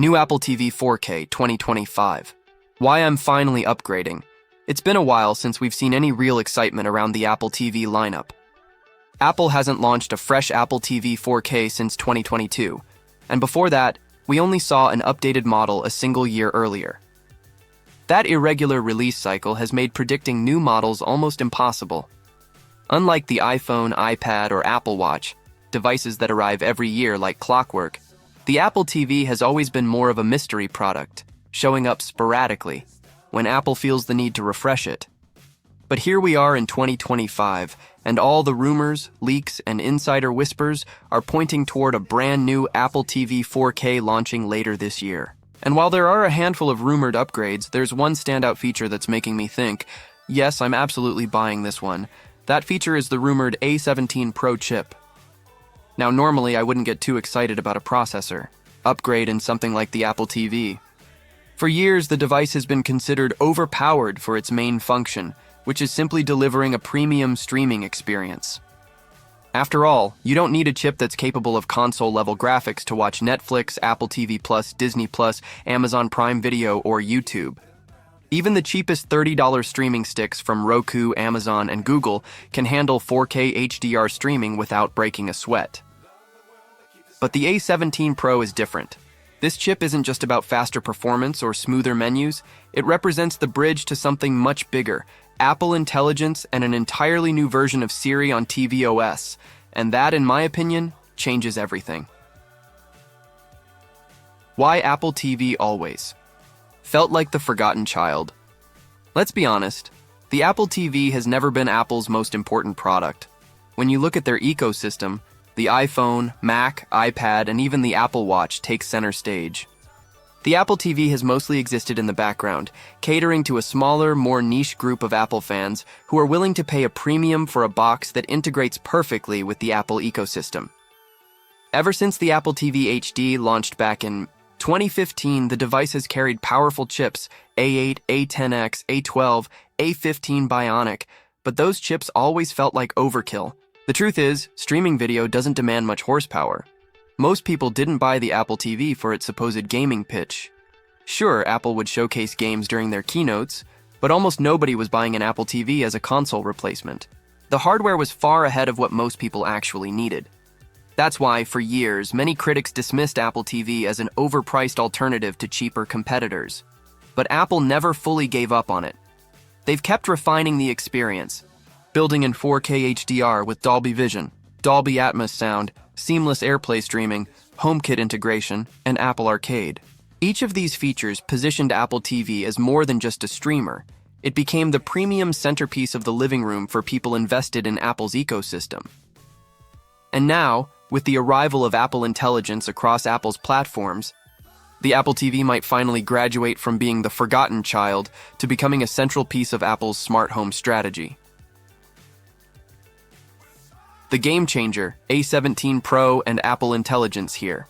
New Apple TV 4K 2025. Why I'm finally upgrading. It's been a while since we've seen any real excitement around the Apple TV lineup. Apple hasn't launched a fresh Apple TV 4K since 2022, and before that, we only saw an updated model a single year earlier. That irregular release cycle has made predicting new models almost impossible. Unlike the iPhone, iPad, or Apple Watch, devices that arrive every year like clockwork, the Apple TV has always been more of a mystery product, showing up sporadically, when Apple feels the need to refresh it. But here we are in 2025, and all the rumors, leaks, and insider whispers are pointing toward a brand new Apple TV 4K launching later this year. And while there are a handful of rumored upgrades, there's one standout feature that's making me think, yes, I'm absolutely buying this one. That feature is the rumored A17 Pro chip. Now, normally I wouldn't get too excited about a processor upgrade in something like the Apple TV. For years, the device has been considered overpowered for its main function, which is simply delivering a premium streaming experience. After all, you don't need a chip that's capable of console-level graphics to watch Netflix, Apple TV+, Disney+, Amazon Prime Video, or YouTube. Even the cheapest $30 streaming sticks from Roku, Amazon, and Google can handle 4K HDR streaming without breaking a sweat. But the A17 Pro is different. This chip isn't just about faster performance or smoother menus, it represents the bridge to something much bigger, Apple Intelligence and an entirely new version of Siri on tvOS, and that, in my opinion, changes everything. Why Apple TV always felt like the forgotten child? Let's be honest, the Apple TV has never been Apple's most important product. When you look at their ecosystem, the iPhone, Mac, iPad, and even the Apple Watch take center stage. The Apple TV has mostly existed in the background, catering to a smaller, more niche group of Apple fans who are willing to pay a premium for a box that integrates perfectly with the Apple ecosystem. Ever since the Apple TV HD launched back in 2015, the device has carried powerful chips, A8, A10X, A12, A15 Bionic, but those chips always felt like overkill. The truth is, streaming video doesn't demand much horsepower. Most people didn't buy the Apple TV for its supposed gaming pitch. Sure, Apple would showcase games during their keynotes, but almost nobody was buying an Apple TV as a console replacement. The hardware was far ahead of what most people actually needed. That's why, for years, many critics dismissed Apple TV as an overpriced alternative to cheaper competitors. But Apple never fully gave up on it. They've kept refining the experience, building in 4K HDR with Dolby Vision, Dolby Atmos sound, seamless AirPlay streaming, HomeKit integration, and Apple Arcade. Each of these features positioned Apple TV as more than just a streamer. It became the premium centerpiece of the living room for people invested in Apple's ecosystem. And now, with the arrival of Apple Intelligence across Apple's platforms, the Apple TV might finally graduate from being the forgotten child to becoming a central piece of Apple's smart home strategy. The game changer, A17 Pro and Apple Intelligence here,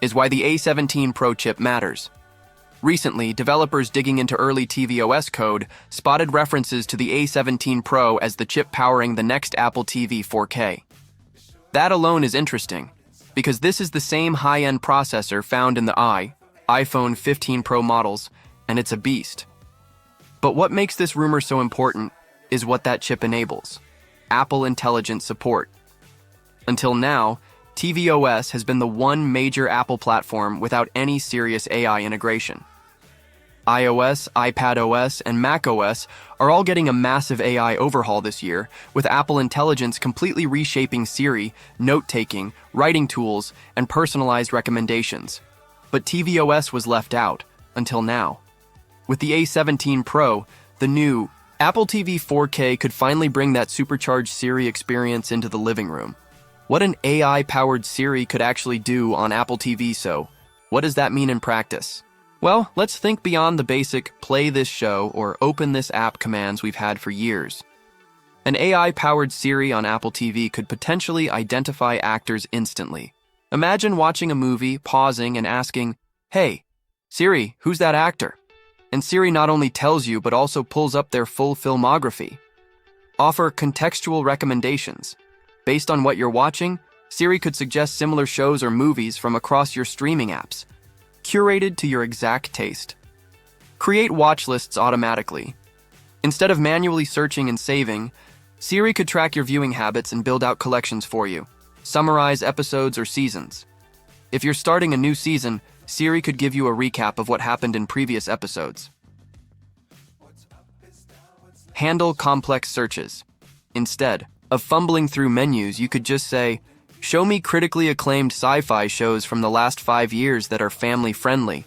is why the A17 Pro chip matters. Recently, developers digging into early tvOS code spotted references to the A17 Pro as the chip powering the next Apple TV 4K. That alone is interesting, because this is the same high-end processor found in the iPhone 15 Pro models, and it's a beast. But what makes this rumor so important is what that chip enables. Apple Intelligence support. Until now, tvOS has been the one major Apple platform without any serious AI integration. iOS, iPadOS, and macOS are all getting a massive AI overhaul this year, with Apple Intelligence completely reshaping Siri, note-taking, writing tools, and personalized recommendations. But tvOS was left out, until now. With the A17 Pro, the new Apple TV 4K could finally bring that supercharged Siri experience into the living room. What an AI-powered Siri could actually do on Apple TV, so what does that mean in practice? Well, let's think beyond the basic play this show or open this app commands we've had for years. An AI-powered Siri on Apple TV could potentially identify actors instantly. Imagine watching a movie, pausing, and asking, "Hey, Siri, who's that actor?" And Siri not only tells you, but also pulls up their full filmography. Offer contextual recommendations. Based on what you're watching, Siri could suggest similar shows or movies from across your streaming apps. curated to your exact taste. Create watch lists automatically. Instead of manually searching and saving, Siri could track your viewing habits and build out collections for you. Summarize episodes or seasons. If you're starting a new season, Siri could give you a recap of what happened in previous episodes. Handle complex searches. Instead of fumbling through menus, you could just say, "Show me critically acclaimed sci-fi shows from the last 5 years that are family-friendly."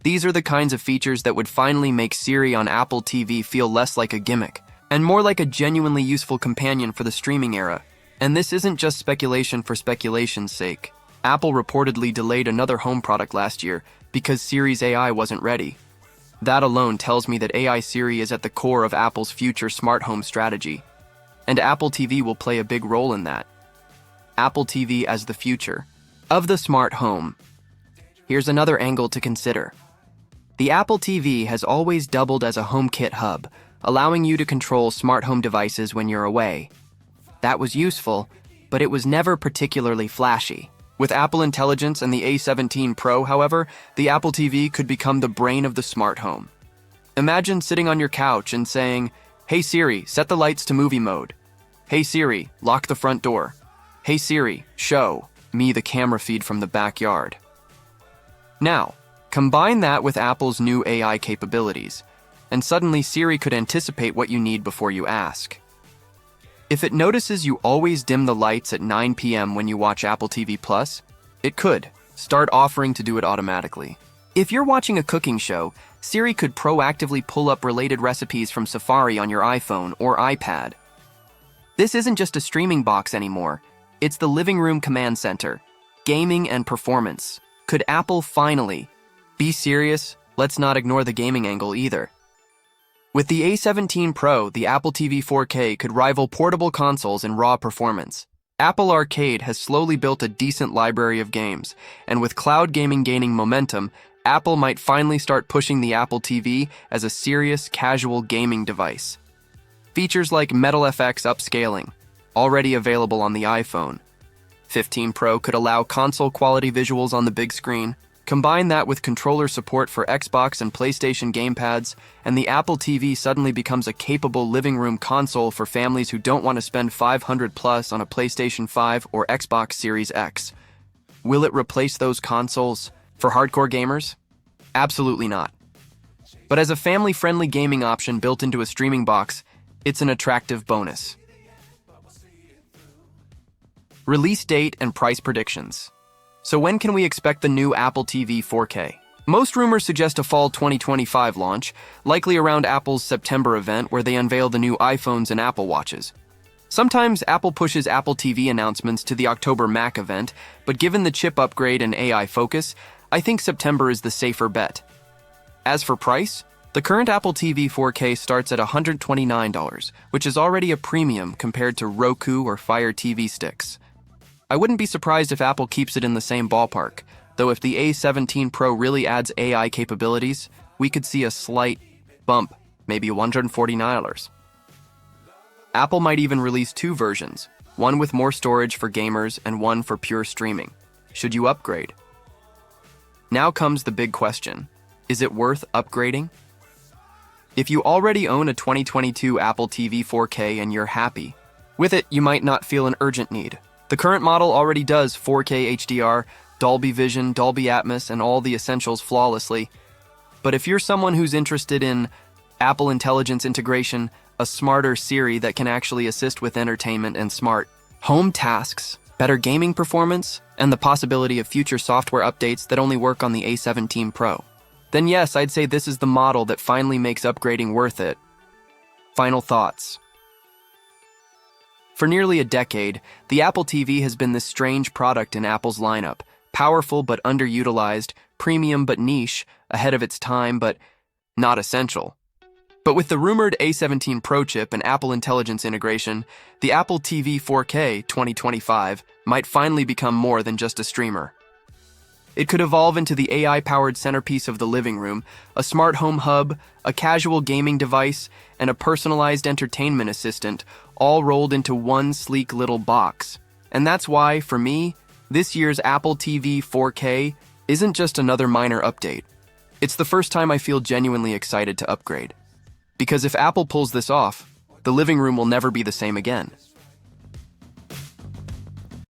These are the kinds of features that would finally make Siri on Apple TV feel less like a gimmick, and more like a genuinely useful companion for the streaming era. And this isn't just speculation for speculation's sake. Apple reportedly delayed another home product last year because Siri's AI wasn't ready. That alone tells me that AI Siri is at the core of Apple's future smart home strategy, and Apple TV will play a big role in that. Apple TV as the future of the smart home. Here's another angle to consider. The Apple TV has always doubled as a HomeKit hub, allowing you to control smart home devices when you're away. That was useful, but it was never particularly flashy. With Apple Intelligence and the A17 Pro, however, the Apple TV could become the brain of the smart home. Imagine sitting on your couch and saying, "Hey Siri, set the lights to movie mode. Hey Siri, lock the front door. Hey Siri, show me the camera feed from the backyard." Now, combine that with Apple's new AI capabilities, and suddenly Siri could anticipate what you need before you ask. If it notices you always dim the lights at 9 p.m. when you watch Apple TV Plus, it could start offering to do it automatically. If you're watching a cooking show, Siri could proactively pull up related recipes from Safari on your iPhone or iPad. This isn't just a streaming box anymore. It's the living room command center, gaming and performance. Could Apple finally be serious? Let's not ignore the gaming angle either. With the A17 Pro, the Apple TV 4K could rival portable consoles in raw performance. Apple Arcade has slowly built a decent library of games, and with cloud gaming gaining momentum, Apple might finally start pushing the Apple TV as a serious, casual gaming device. Features like Metal FX upscaling, already available on the iPhone 15 Pro, could allow console-quality visuals on the big screen. Combine that with controller support for Xbox and PlayStation gamepads, and the Apple TV suddenly becomes a capable living room console for families who don't want to spend $500+ on a PlayStation 5 or Xbox Series X. Will it replace those consoles for hardcore gamers? Absolutely not. But as a family-friendly gaming option built into a streaming box, it's an attractive bonus. Release date and price predictions. So when can we expect the new Apple TV 4K? Most rumors suggest a fall 2025 launch, likely around Apple's September event where they unveil the new iPhones and Apple Watches. Sometimes Apple pushes Apple TV announcements to the October Mac event, but given the chip upgrade and AI focus, I think September is the safer bet. As for price, the current Apple TV 4K starts at $129, which is already a premium compared to Roku or Fire TV sticks. I wouldn't be surprised if Apple keeps it in the same ballpark, though if the A17 Pro really adds AI capabilities, we could see a slight bump, maybe $149. Apple might even release two versions, one with more storage for gamers and one for pure streaming. Should you upgrade? Now comes the big question. Is it worth upgrading? If you already own a 2022 Apple TV 4K and you're happy with it, you might not feel an urgent need. The current model already does 4K HDR, Dolby Vision, Dolby Atmos, and all the essentials flawlessly. But if you're someone who's interested in Apple Intelligence integration, a smarter Siri that can actually assist with entertainment and smart home tasks, better gaming performance, and the possibility of future software updates that only work on the A17 Pro, then yes, I'd say this is the model that finally makes upgrading worth it. Final thoughts. For nearly a decade, the Apple TV has been this strange product in Apple's lineup, powerful but underutilized, premium but niche, ahead of its time but not essential. But with the rumored A17 Pro chip and Apple Intelligence integration, the Apple TV 4K 2025 might finally become more than just a streamer. It could evolve into the AI-powered centerpiece of the living room, a smart home hub, a casual gaming device, and a personalized entertainment assistant, all rolled into one sleek little box. And that's why, for me, this year's Apple TV 4K isn't just another minor update. It's the first time I feel genuinely excited to upgrade. Because if Apple pulls this off, the living room will never be the same again.